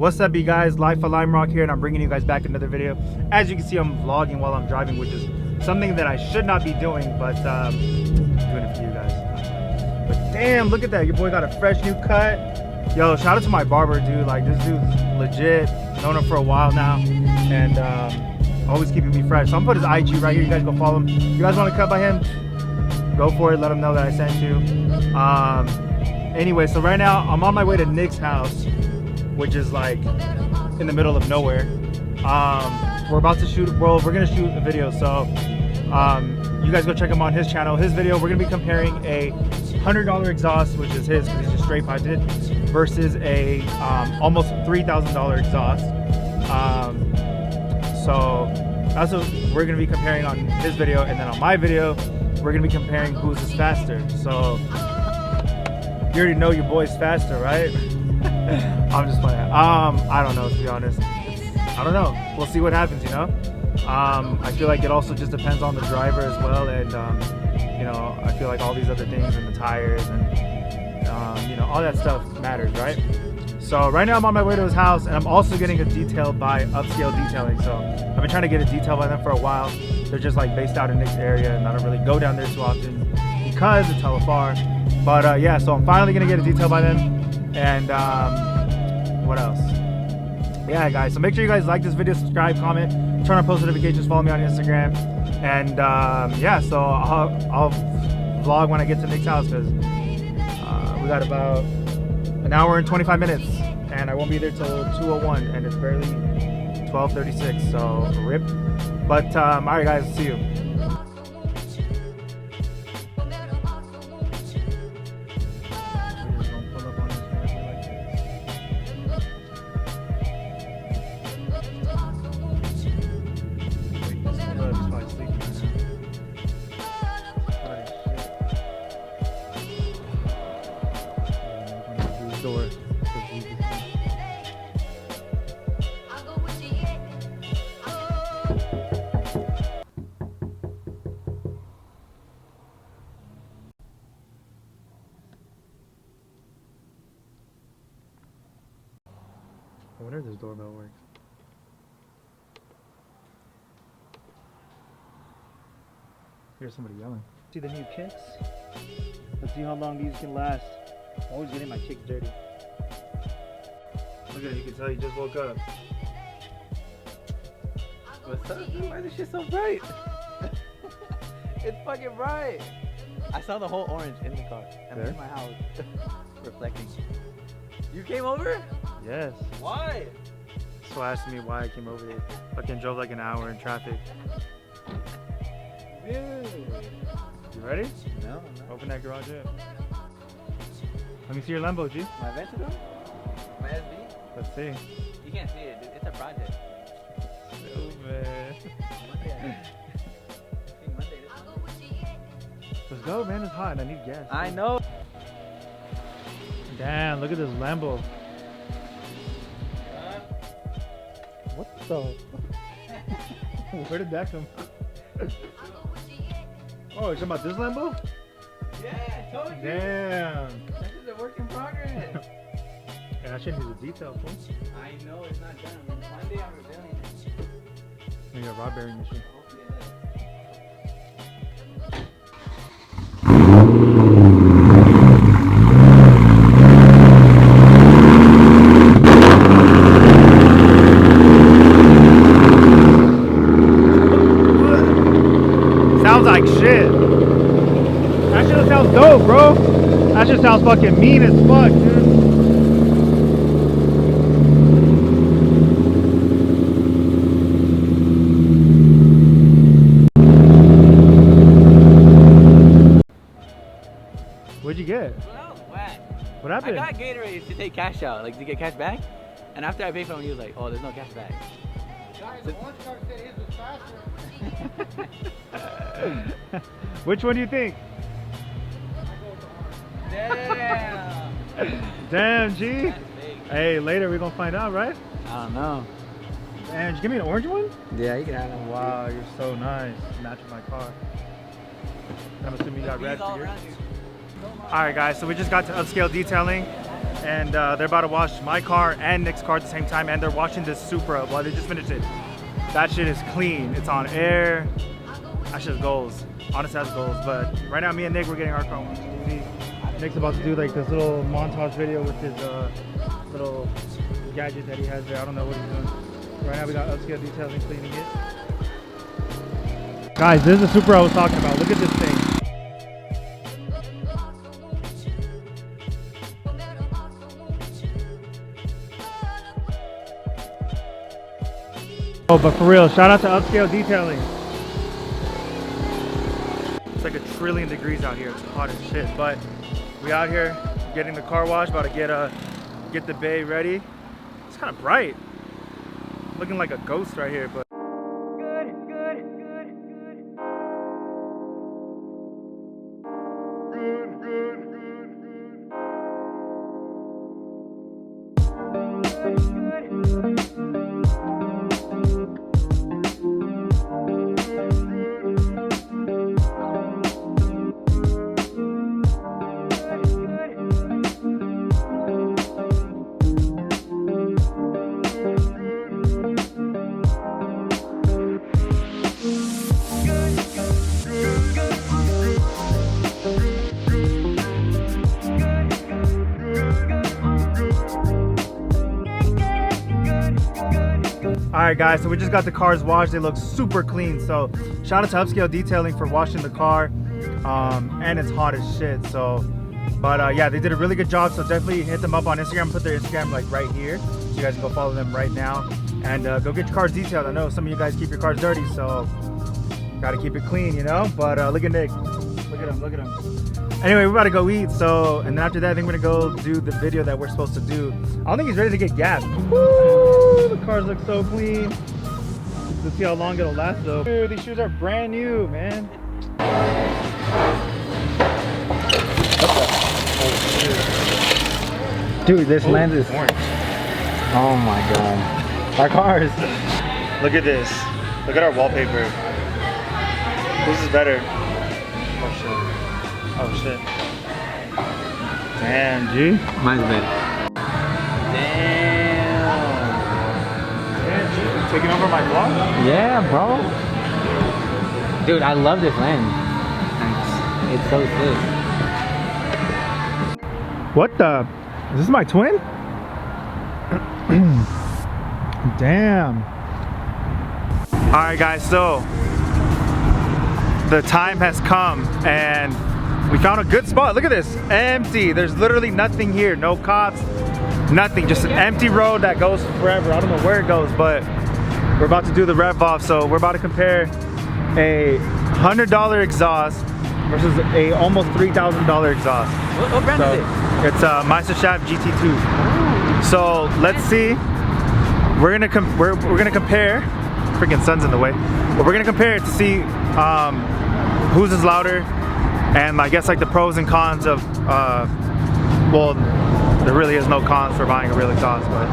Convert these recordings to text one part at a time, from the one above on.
What's up, you guys? Live for Lime Rock here, and I'm bringing you guys back another video. As you can see, I'm vlogging while I'm driving, which is something that I should not be doing, but I'm doing it for you guys. But damn, look at that. Your boy got a fresh new cut. Yo, shout out to my barber, dude. Like, this dude's legit. Known him for a while now, and always keeping me fresh. So I'm gonna put his IG right here. You guys go follow him. If you guys want to cut by him, go for it. Let him know that I sent you. Anyway, so right now I'm on my way to Nick's house, which is like in the middle of nowhere. We're about to shoot, well, we're gonna shoot a video, so you guys go check him on his channel. His video, we're gonna be comparing a $100 exhaust, which is his because he's just straight piped it, versus a almost $3,000 exhaust. So that's what we're gonna be comparing on his video, and then on my video we're gonna be comparing whose is faster. So you already know your boy's faster, right? I'm just playing. I don't know, to be honest. I don't know. We'll see what happens, you know? I feel like it also just depends on the driver as well, and you know, I feel like all these other things and the tires and you know, all that stuff matters, right? So right now I'm on my way to his house, and I'm also getting a detail by Upscale Detailing. So I've been trying to get a detail by them for a while. They're just like based out in Nick's area, and I don't really go down there too often because it's hella far. But yeah, so I'm finally gonna get a detail by them. And what else? Yeah, guys, so make sure you guys like this video, subscribe, comment, turn on post notifications, follow me on Instagram, and yeah, so I'll vlog when I get to Nick's house, because we got about an hour and 25 minutes, and I won't be there till 2:01, and it's barely 12:36, so rip. But all right, guys, see you. Door. I wonder if this doorbell works. Here's somebody yelling. See the new kicks? Let's see how long these can last. I'm always getting my kicks dirty. Look at it, you can tell you just woke up. What's up, dude? Why is this shit so bright? It's fucking bright. I saw the whole orange in the car. I'm in my house. Reflecting. You came over? Yes. Why? So asking me why I came over here. Fucking drove like an hour in traffic. Dude. You ready? No. Open that garage up. Let me see your Lambo, G. My Aventador? My SB? Let's see. You can't see it, dude. It's a project. Stupid. Monday. Let's go, man. It's hot and I need gas. I know. Damn, look at this Lambo. What the? Where did that come from? Oh, you're talking about this Lambo? Yeah, I told you. Damn. This is a work in progress. And I should need a detail, fool. I know it's not done. Monday I'm revealing it. Maybe a rod bearing issue. Hopefully it does. Sounds like shit. That shit sounds dope, bro. That shit sounds fucking mean as fuck, dude. What'd you get? Well, that was whack. What happened? I got Gatorade to take cash out, like to get cash back. And after I paid for him, he was like, "Oh, there's no cash back." Guys, the one car said his was faster. Which one do you think? Damn. Damn, G. That's big. Hey, later we're gonna find out, right? I don't know. Man, did you give me an orange one? Yeah, you can have it. Wow, you're so nice. Matching my car. I'm assuming you got red for yours. Alright guys, so we just got to Upscale Detailing. and they're about to wash my car and Nick's car at the same time, and they're washing this Supra. Well, they just finished it. That shit is clean. It's on air. That shit is goals. Honestly, that's goals. But right now, me and Nick, we're getting our car washed. Nick's about to do like this little montage video with his little gadget that he has there. I don't know what he's doing. Right now, we got upscale detailing cleaning it. Guys, this is the Supra I was talking about. Look at this thing. Oh, but for real, shout out to Upscale Detailing. It's like 1,000,000,000,000 degrees out here. It's hot as shit, but we out here getting the car washed, about to get the bay ready. It's kind of bright. Looking like a ghost right here, but alright guys, so we just got the cars washed. They look super clean. So shout out to Upscale Detailing for washing the car. And it's hot as shit. So, but yeah, they did a really good job. So definitely hit them up on Instagram. Put their Instagram like right here, so you guys can go follow them right now and go get your cars detailed. I know some of you guys keep your cars dirty, so gotta keep it clean, you know. But look at Nick. Look at him. Look at him. Anyway, we're about to go eat. So, and then after that, I think we're gonna go do the video that we're supposed to do. I don't think he's ready to get gassed. Woo! The cars look so clean. Let's see how long it'll last though. Dude, these shoes are brand new, man. Dude, this lens is orange. Oh my god. Our cars. Look at this. Look at our wallpaper. Whose is better? Oh shit. Oh shit. Damn, G. Mine's better. Yeah, G. Taking over my vlog? Yeah, bro. Dude, I love this lens. It's so sick. What the? Is this my twin? Damn. Alright guys, so the time has come and we found a good spot. Look at this, empty. There's literally nothing here, no cops, nothing, just an empty road that goes forever. I don't know where it goes, but we're about to do the rev off. So we're about to compare a $100 exhaust versus a almost $3,000 exhaust. What brand is it? It's a Meisterschaft GT2. So let's see. We're gonna compare. Freaking sun's in the way. But we're gonna compare it to see whose is louder, and I guess like the pros and cons of. Well, there really is no cons for buying a real exhaust, but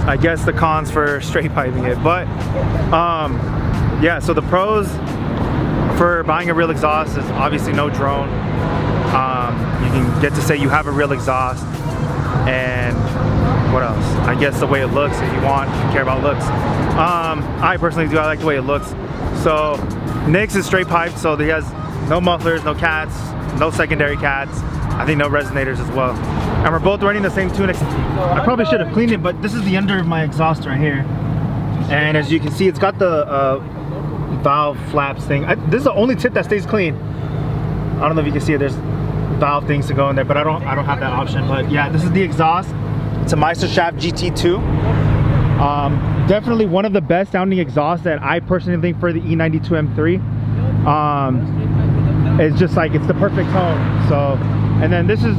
I guess the cons for straight piping it. But yeah. So the pros for buying a real exhaust is obviously no drone. You can get to say you have a real exhaust, and what else? I guess the way it looks, if you care about looks. I personally do, I like the way it looks. So Nick's is straight piped, so he has no mufflers, no cats, no secondary cats. I think no resonators as well. And we're both running the same tune. I probably should have cleaned it, but this is the under of my exhaust right here. And as you can see, it's got the valve flaps thing. This is the only tip that stays clean. I don't know if you can see it. There's valve things to go in there, but I don't have that option. But yeah, this is the exhaust. It's a Meisterschaft GT2. Definitely one of the best sounding exhausts that I personally think for the E92 M3. It's just like, it's the perfect tone. So, and then this is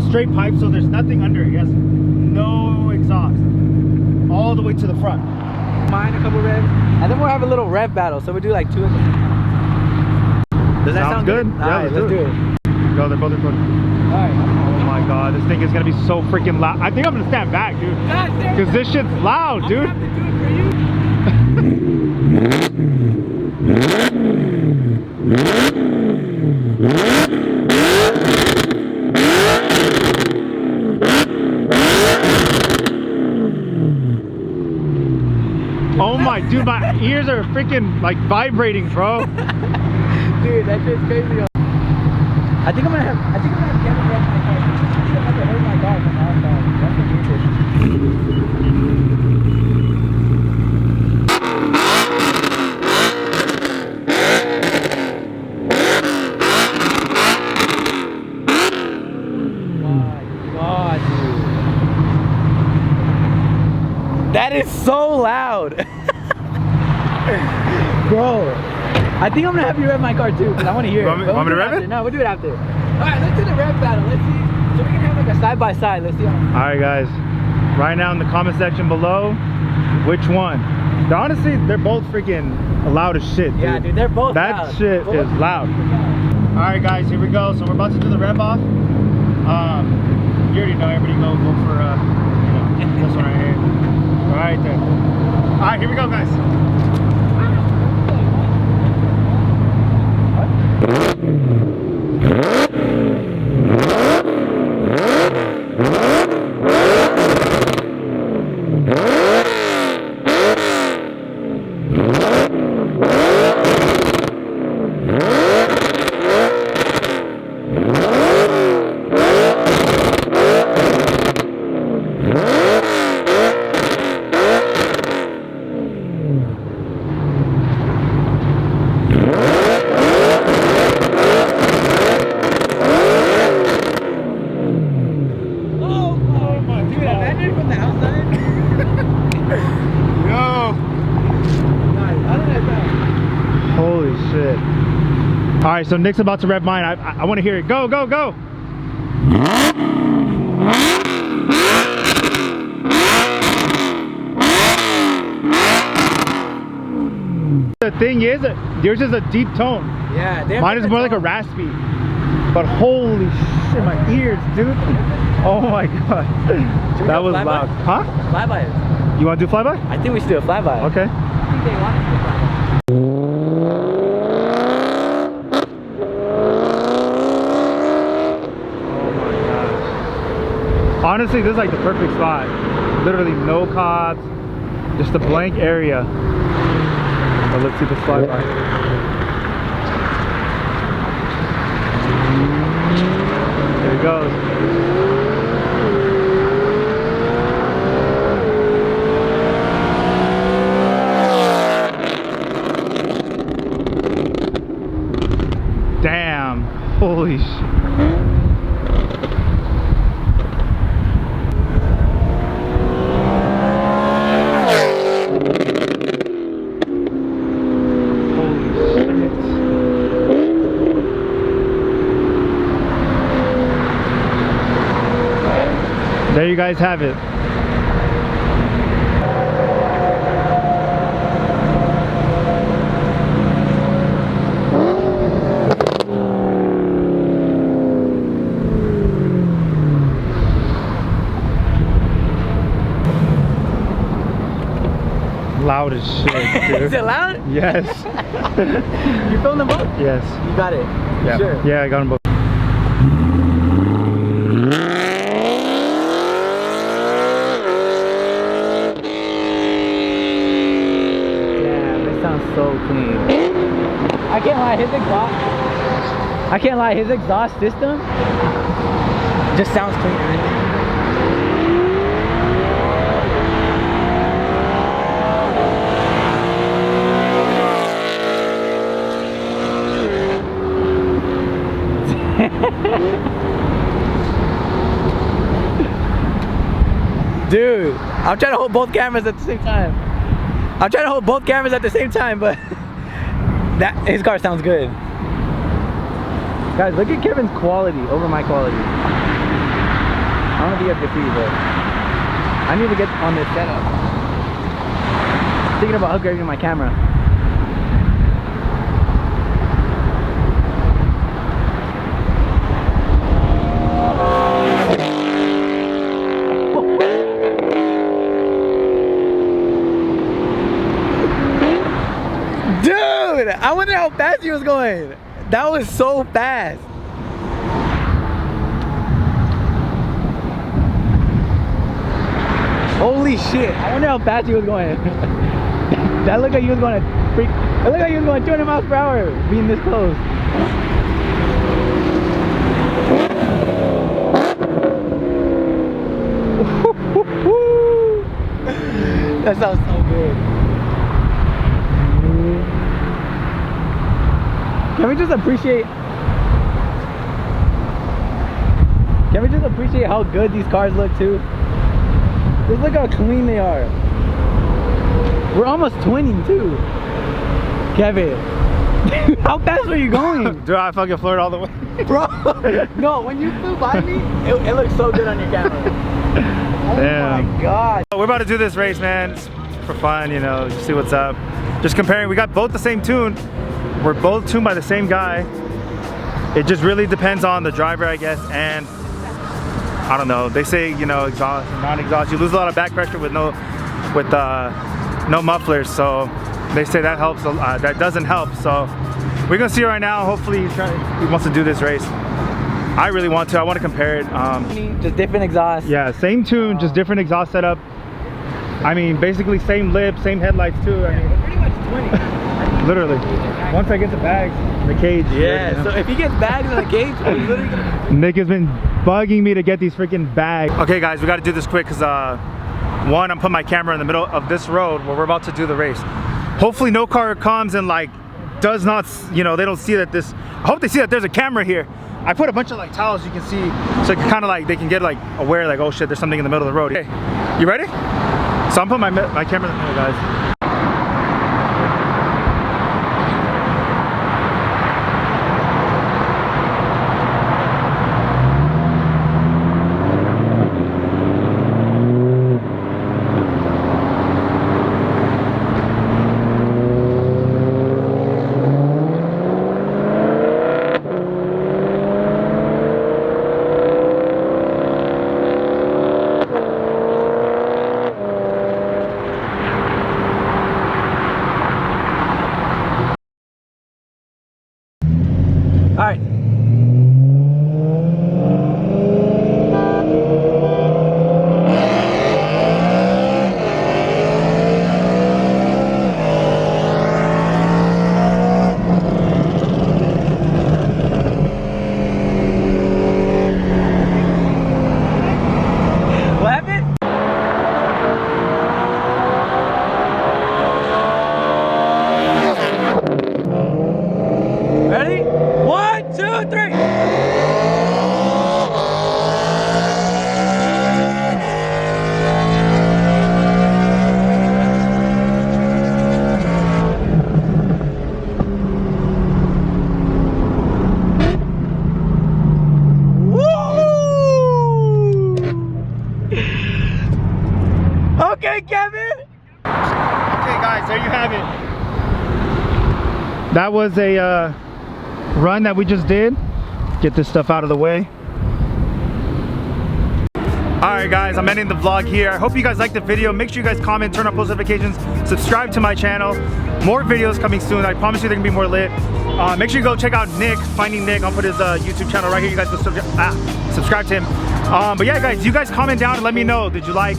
straight pipe, so there's nothing under it. It has no exhaust all the way to the front. Mine, a couple revs, and then we'll have a little rev battle. So we'll do like 2 of them. Does that sound good? Yeah, Alright, let's do it. Go, they're both recording. Alright. Oh my god, this thing is gonna be so freaking loud. I think I'm gonna stand back, dude. Because this shit's loud, dude. I'm gonna have to do it for you. my ears are freaking like vibrating, bro. Dude, that shit's crazy. I think I'm gonna have Kevin wreck my car. I think I'm gonna hurt my car from the outside. That's the God, dude. That is so loud. Bro, I think I'm gonna have you rev my car too, because I want to hear it. Want me to rev it? No, we'll do it after. Alright, let's do the rev battle. Let's see. So we can have like a side by side. Let's see. Alright guys, right now in the comment section below, which one? Honestly, they're both freaking loud as shit, dude. Yeah, dude, they're both that loud. shit Both is loud. Alright guys, here we go. So we're about to do the rev off. You already know, everybody go for you know, this one right here. Right there. Alright, here we go guys. All right, so Nick's about to rev mine. I want to hear it. Go, go, go. The thing is, yours is a deep tone. Yeah, mine is more like a raspy. But holy shit, my ears, dude. Oh my god. That was loud. Huh? Flyby. You want to do flyby? I think we should do a flyby. Okay. I think they want us to do flyby. Honestly, this is like the perfect spot. Literally no cops, just a blank area. So let's see the flyby. There it goes. Damn, holy shit. There you guys have it. Loud as shit, dude. Is it loud? Yes. You filmed them both? Yes. You got it? Yeah. Sure. Yeah, I got them both. So clean. I can't lie, his exhaust system just sounds clean. Dude, I'm trying to hold both cameras at the same time. But his car sounds good. Guys, look at Kevin's quality over my quality. I don't know if you have to see, but I need to get on this setup. Thinking about upgrading my camera. Dude, I wonder how fast he was going. That was so fast. Holy shit, I wonder how fast he was going. That looked like he was going to freak. It looked like he was going 200 miles per hour being this close. That sounds so good. Can we just appreciate how good these cars look too? Just look how clean they are. We're almost twinning too. Kevin, how fast were you going? Dude, I fucking floored all the way. Bro, no, when you flew by me, it looked so good on your camera. Oh Damn. my god. We're about to do this race, man. It's for fun, you know, just see what's up. Just comparing, we got both the same tune. We're both tuned by the same guy. It just really depends on the driver, I guess, and I don't know. They say, you know, exhaust and non-exhaust, you lose a lot of back pressure with no mufflers. So they say that helps. That doesn't help. So we're gonna see right now. Hopefully he wants to do this race. I really want to. I want to compare it. Just different exhaust. Yeah, same tune, just different exhaust setup. I mean, basically same lip, same headlights too. I mean, We're pretty much twinning. literally. Once I get the bags, the cage. Yeah, you know? so if he gets bags in the cage, we're literally gonna... Nick has been bugging me to get these freaking bags. Okay guys, we got to do this quick because one, I'm putting my camera in the middle of this road where we're about to do the race. Hopefully no car comes and like does not, you know, they don't see that this, I hope they see that there's a camera here. I put a bunch of like towels you can see, so it kind of like they can get like aware, like, oh shit, there's something in the middle of the road. Hey, you ready? So I'm putting my camera in the middle, guys. All right. What happened? Ready? 1, 2, 3. Okay, Kevin. Okay guys, there you have it. That was a run that we just did. Get this stuff out of the way. Alright guys, I'm ending the vlog here. I hope you guys liked the video. Make sure you guys comment, turn on post notifications, subscribe to my channel. More videos coming soon. I promise you they're gonna be more lit. Make sure you go check out Nick, Finding Nick. I'll put his YouTube channel right here. You guys can subscribe to him. But yeah guys, you guys comment down and let me know. Did you like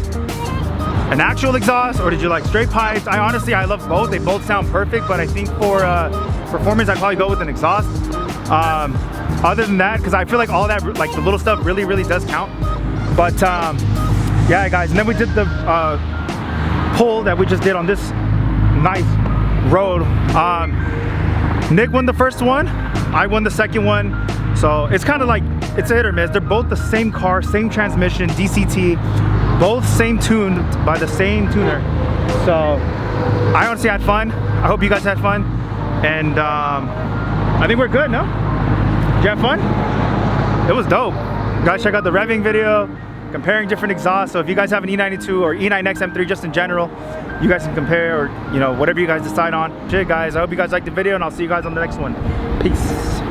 an actual exhaust or did you like straight pipes? I honestly love both. They both sound perfect, but I think for performance I'd probably go with an exhaust. Other than that, because I feel like all that, like the little stuff really does count. But yeah guys, and then we did the pull that we just did on this nice road. Nick won the first one, I won the second one. So it's kind of like, it's a hit or miss. They're both the same car, same transmission, DCT, both same tuned by the same tuner. So I honestly had fun. I hope you guys had fun. And I think we're good, no? Did you have fun? It was dope. Guys, check out the revving video, comparing different exhausts. So if you guys have an E92 or E9X M3 just in general, you guys can compare, or you know, whatever you guys decide on. Shit guys, I hope you guys liked the video and I'll see you guys on the next one. Peace.